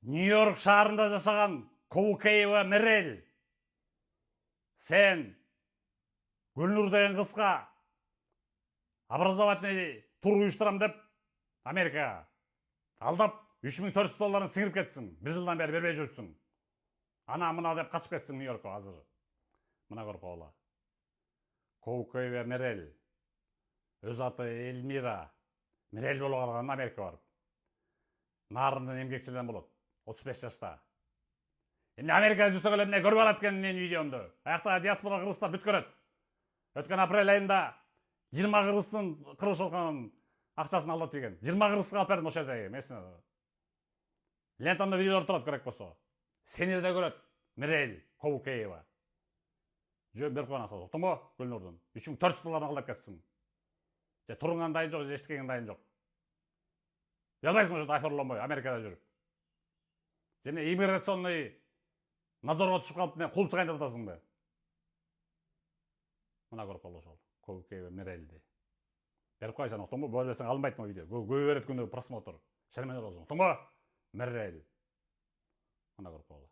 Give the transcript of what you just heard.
Нью-Йорк шаарында жашаган Коукеева Мерел. Сен Гүлнур деген кызга образовательный тур уюштурам деп Америкага алдап $3400 сиңирип кетсиң. 1 жылдан бери бербей жүрсүң. Ана мына деп качып кетсиң Нью-Йоркко азыр. Мына коркогула. Коукеева Мерел. Өз аты Эльмира. Мерел болуп калган Америкага барып. Нарындын эмгекчилеринен болот. 35 жашта. Эмне Америкада жүрсөк эле эмне көрүп алат экен менин видеомду. Аякта диаспора кыргыздар бүт көрөт. Өткөн апрель айында 20 кыргыздын кыргыз олконун акчасын алдап берген. 20 кыргызга алып бердим ошол жердеги. Месине. Лентамда видеолор турат керек болсо. Сени да көрөт. Мерел Коукеева. Жөн берип койгон акчасы. Уктуңбу? Гүлнурдун. $3400 алдап кетсиң. Же туруңан дайын жок, же эчтекеңе дайын жок. Уялбайсыңбы ошондо айфорлонбой Америкада жүрүп? Және иммиграционный надзорго түшүп калып мен кулчу кайнатасыңбы? Мына коркол ошол. Коукеева Мерелди. Берип койсаң, уктуңбу? Бөлө берсең алынбайт бу видео. Көбөйт күндө просмотр. Шермене болсун. Уктуңбу? Мерел. Мына коркол.